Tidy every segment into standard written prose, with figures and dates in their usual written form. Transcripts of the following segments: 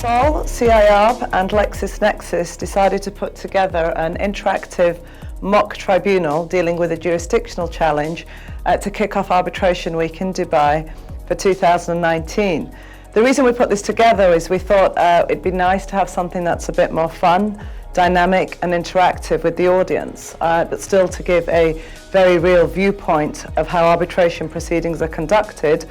Counsel, CIARB and LexisNexis decided to put together an interactive mock tribunal dealing with a jurisdictional challenge to kick off Arbitration Week in Dubai for 2019. The reason we put this together is we thought it'd be nice to have something that's a bit more fun, dynamic and interactive with the audience, but still to give a very real viewpoint of how arbitration proceedings are conducted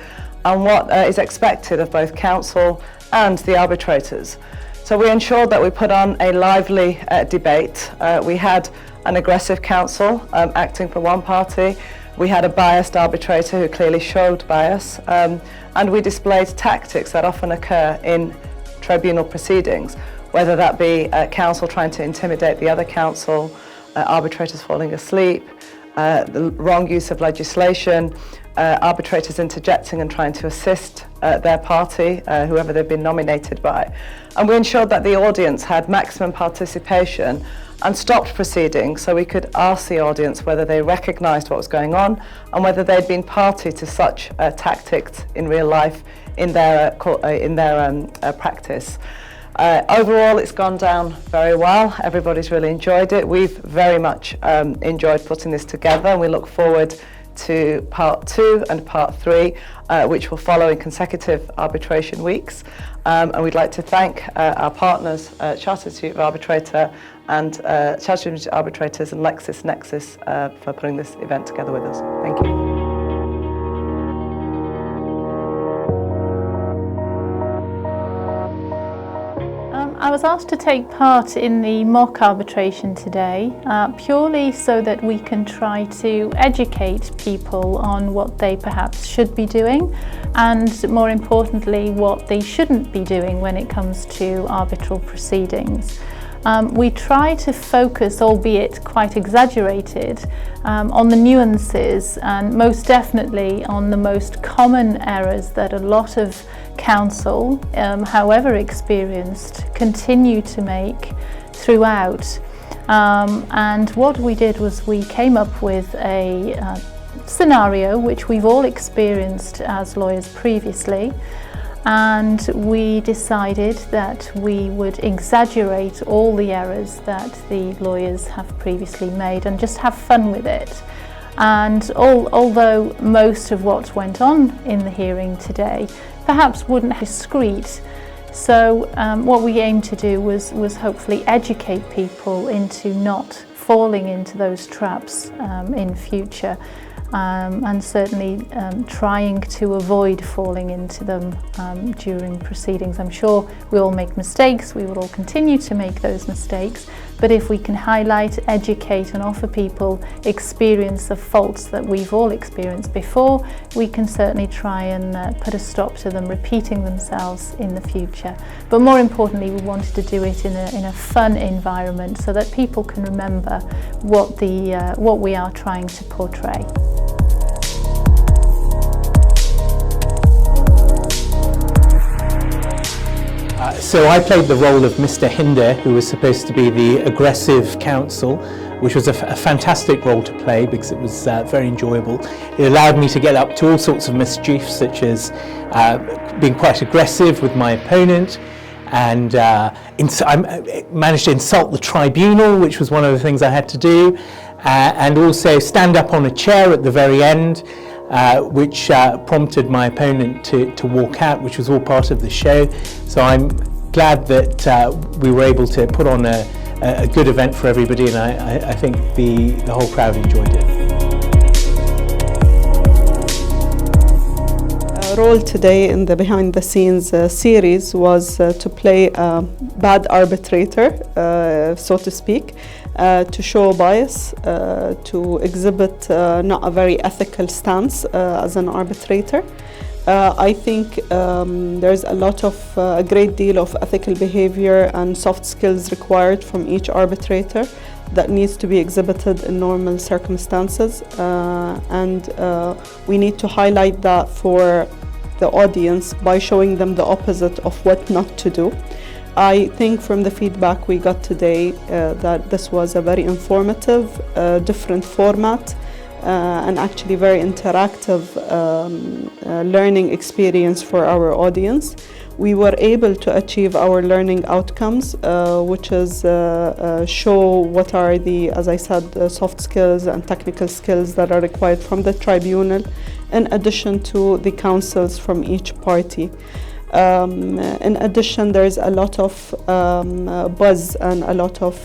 and what is expected of both counsel and the arbitrators. So we ensured that we put on a lively debate. We had an aggressive counsel acting for one party. We had a biased arbitrator who clearly showed bias, and we displayed tactics that often occur in tribunal proceedings, whether that be counsel trying to intimidate the other counsel, arbitrators falling asleep, the wrong use of legislation, arbitrators interjecting and trying to assist their party, whoever they've been nominated by. And we ensured that the audience had maximum participation and stopped proceedings so we could ask the audience whether they recognised what was going on and whether they'd been party to such tactics in real life in their practice. Overall, it's gone down very well. Everybody's really enjoyed it. We've very much enjoyed putting this together, and we look forward to part 2 and part 3, which will follow in consecutive arbitration weeks. And we'd like to thank our partners, Chartered Institute of Arbitrator and Chartered Institute of Arbitrators and LexisNexis for putting this event together with us. Thank you. I was asked to take part in the mock arbitration today purely so that we can try to educate people on what they perhaps should be doing and, more importantly, what they shouldn't be doing when it comes to arbitral proceedings. We try to focus, albeit quite exaggerated, on the nuances and most definitely on the most common errors that a lot of counsel, however experienced, continue to make throughout. And what we did was we came up with a scenario which we've all experienced as lawyers previously, and we decided that we would exaggerate all the errors that the lawyers have previously made and just have fun with it. And although most of what went on in the hearing today perhaps wouldn't be discreet, so what we aimed to do was hopefully educate people into not falling into those traps in future. And certainly trying to avoid falling into them during proceedings. I'm sure we all make mistakes, we will all continue to make those mistakes, but if we can highlight, educate and offer people experience of faults that we've all experienced before, we can certainly try and put a stop to them repeating themselves in the future. But more importantly, we wanted to do it in a fun environment so that people can remember what we are trying to portray. So I played the role of Mr. Hinder, who was supposed to be the aggressive counsel, which was a fantastic role to play because it was very enjoyable. It allowed me to get up to all sorts of mischief, such as being quite aggressive with my opponent, and I managed to insult the tribunal, which was one of the things I had to do, and also stand up on a chair at the very end, which prompted my opponent to walk out, which was all part of the show. So I'm glad that we were able to put on a good event for everybody, and I think the whole crowd enjoyed it. Our role today in the behind the scenes series was to play a bad arbitrator, so to speak, to show bias, to exhibit not a very ethical stance as an arbitrator. I think there's a great deal of ethical behavior and soft skills required from each arbitrator that needs to be exhibited in normal circumstances, and we need to highlight that for the audience by showing them the opposite of what not to do. I think from the feedback we got today that this was a very informative, different format, and actually very interactive learning experience for our audience. We were able to achieve our learning outcomes, which is show what are the, as I said, soft skills and technical skills that are required from the tribunal, in addition to the counsels from each party. In addition, there's a lot of buzz and a lot of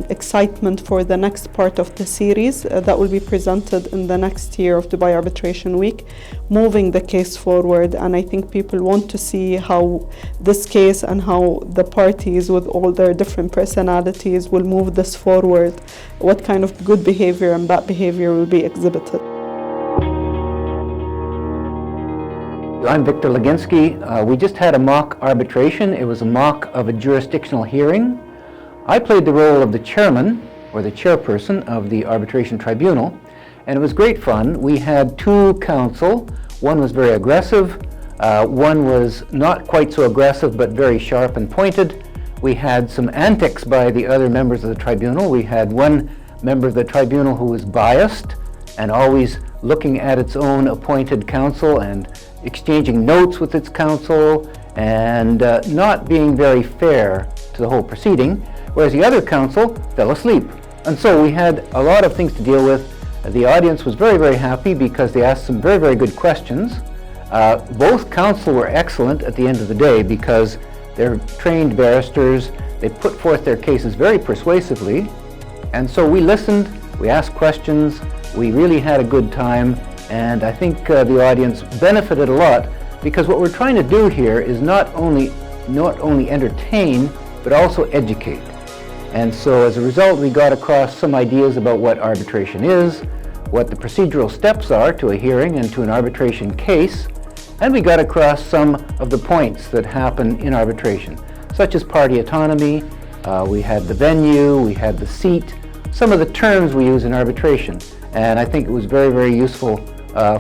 excitement for the next part of the series that will be presented in the next year of Dubai Arbitration Week, moving the case forward. And I think people want to see how this case and how the parties with all their different personalities will move this forward, what kind of good behavior and bad behavior will be exhibited. I'm Victor Leginsky. We just had a mock arbitration. It was a mock of a jurisdictional hearing. I played the role of the chairman, or the chairperson, of the arbitration tribunal, and it was great fun. We had two counsel. One was very aggressive. One was not quite so aggressive, but very sharp and pointed. We had some antics by the other members of the tribunal. We had one member of the tribunal who was biased and always looking at its own appointed counsel and exchanging notes with its counsel and not being very fair to the whole proceeding, whereas the other counsel fell asleep. And so we had a lot of things to deal with. The audience was very, very happy because they asked some very, very good questions. Both counsel were excellent at the end of the day because they're trained barristers. They put forth their cases very persuasively. And so we listened, we asked questions, we really had a good time. And I think the audience benefited a lot because what we're trying to do here is not only entertain, but also educate. And so as a result, we got across some ideas about what arbitration is, what the procedural steps are to a hearing and to an arbitration case, and we got across some of the points that happen in arbitration, such as party autonomy, we had the venue, we had the seat, some of the terms we use in arbitration. And I think it was very, very useful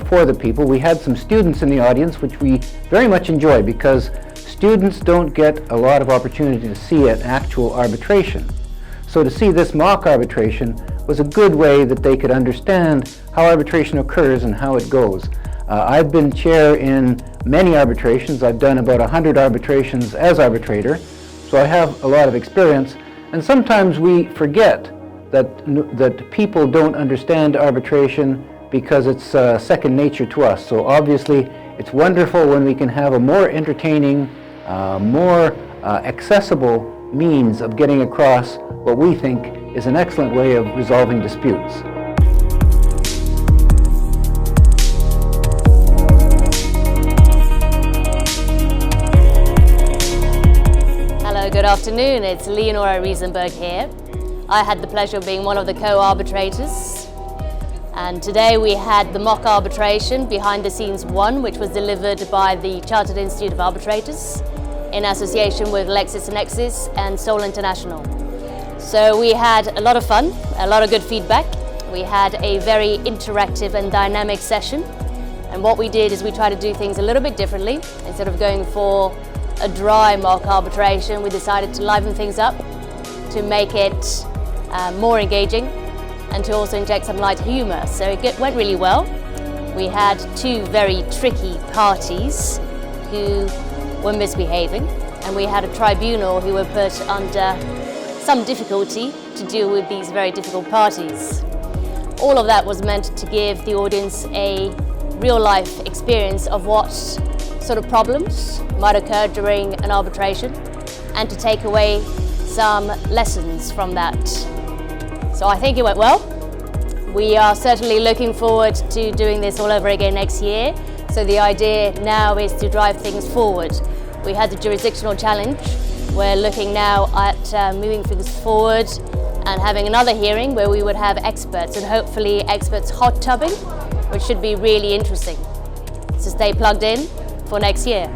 for the people. We had some students in the audience, which we very much enjoy because students don't get a lot of opportunity to see an actual arbitration. So to see this mock arbitration was a good way that they could understand how arbitration occurs and how it goes. I've been chair in many arbitrations. I've done about 100 arbitrations as arbitrator, so I have a lot of experience. And sometimes we forget that people don't understand arbitration because it's second nature to us. So obviously it's wonderful when we can have a more entertaining, more accessible means of getting across what we think is an excellent way of resolving disputes. Hello, good afternoon. It's Leonora Riesenburg here. I had the pleasure of being one of the co-arbitrators. And today we had the mock arbitration behind the scenes 1, which was delivered by the Chartered Institute of Arbitrators in association with LexisNexis and Seoul International. So we had a lot of fun, a lot of good feedback. We had a very interactive and dynamic session. And what we did is we tried to do things a little bit differently. Instead of going for a dry mock arbitration, we decided to liven things up, to make it more engaging, and to also inject some light humour. So it went really well. We had two very tricky parties who were misbehaving, and we had a tribunal who were put under some difficulty to deal with these very difficult parties. All of that was meant to give the audience a real-life experience of what sort of problems might occur during an arbitration, and to take away some lessons from that. So I think it went well. We are certainly looking forward to doing this all over again next year. So the idea now is to drive things forward. We had the jurisdictional challenge. We're looking now at moving things forward and having another hearing where we would have experts, and hopefully experts hot tubbing, which should be really interesting. So stay plugged in for next year.